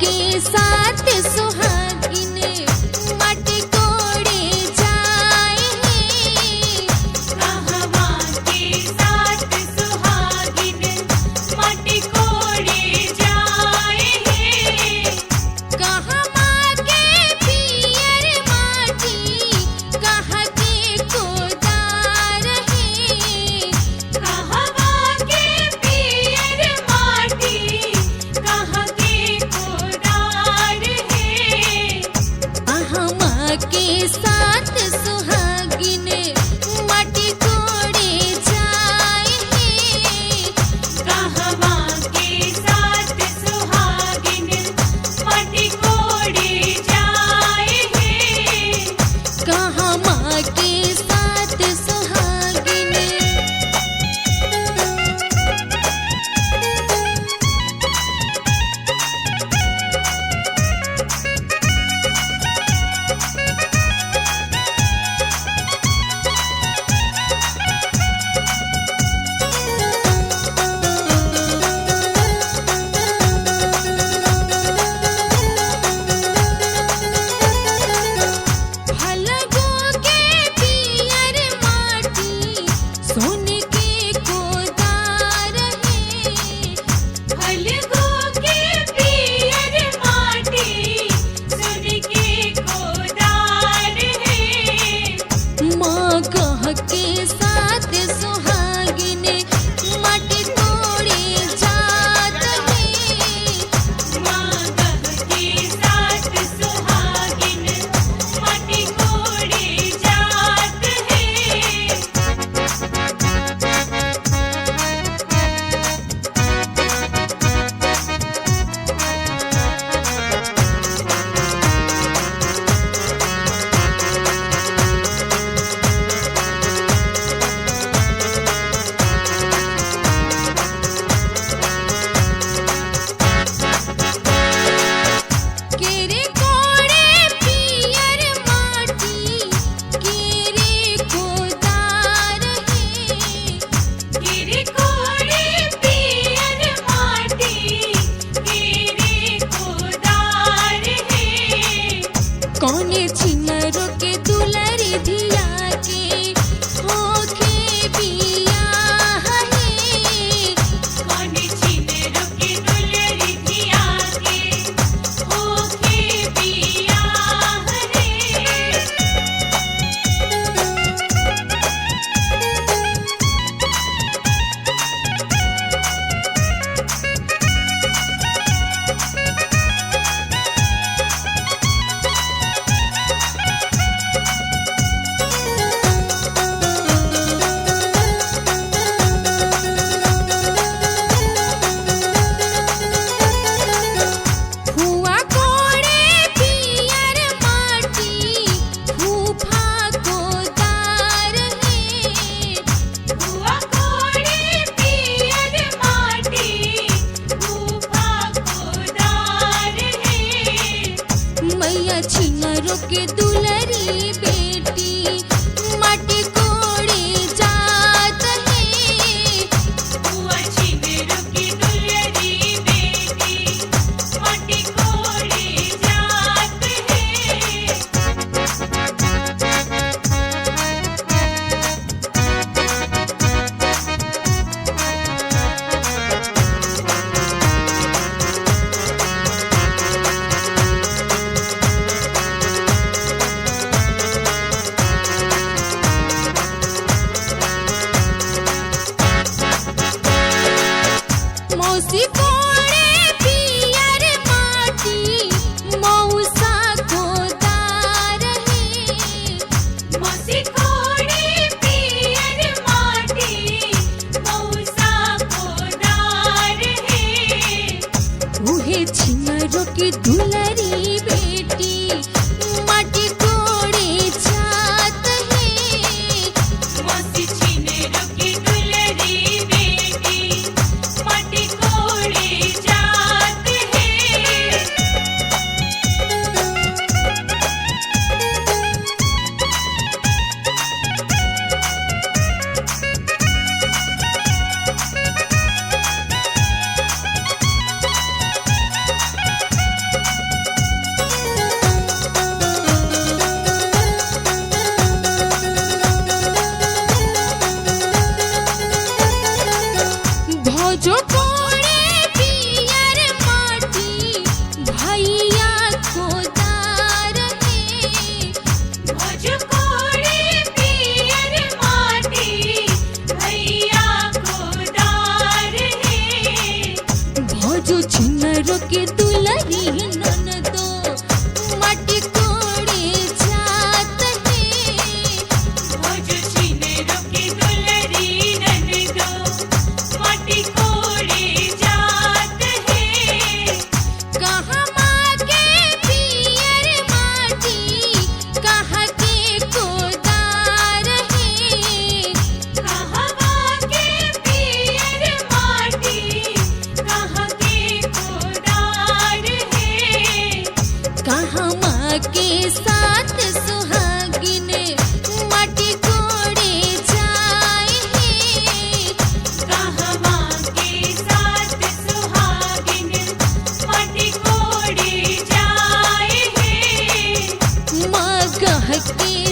के साथ सुहागिन माटी कोड़े जाए हैं। कहवा के साथ सुहागिन माटी कोड़े जाए हैं। कहवा के पियर माटी कहाँ के कोदार है। कहवा के पियर माटी कहाँ के कोदार है। कहवा के साथ सुहागिन माटी कोड़े जाए हैं। कहवा के साथ सुहागिन माटी कोड़े जाए हैं। कहवा के साथ सुहागिन फलगो के पियर माटी सोने के कोदार है। फलगो के पियर माटी सुन के कोदार है। माँ कह के साथ सुहागिन माटी कोड़े जात है। मागह के साथ सुहागिन माटी कोड़े जात है। केरे कोड़े पियर माटी केरे कोदार है। गिर कोड़े पियर माटी गिरे कोदार है। कौने छिनरो के दुलरी धिया के होके बियाह है। कौन छिनरो के दुलरी धिया के होके बियाह रे। फुआ कोड़े पियर माटी फूफा कोदार है। हुआ कोड़े पियर माटी फूफा कोदार है। मैया छिनरो के दुलरी बेटी माटी कोड़े जात है। हुआ छिनरो की दुलरी बेटी माटी कोड़े जात है। महके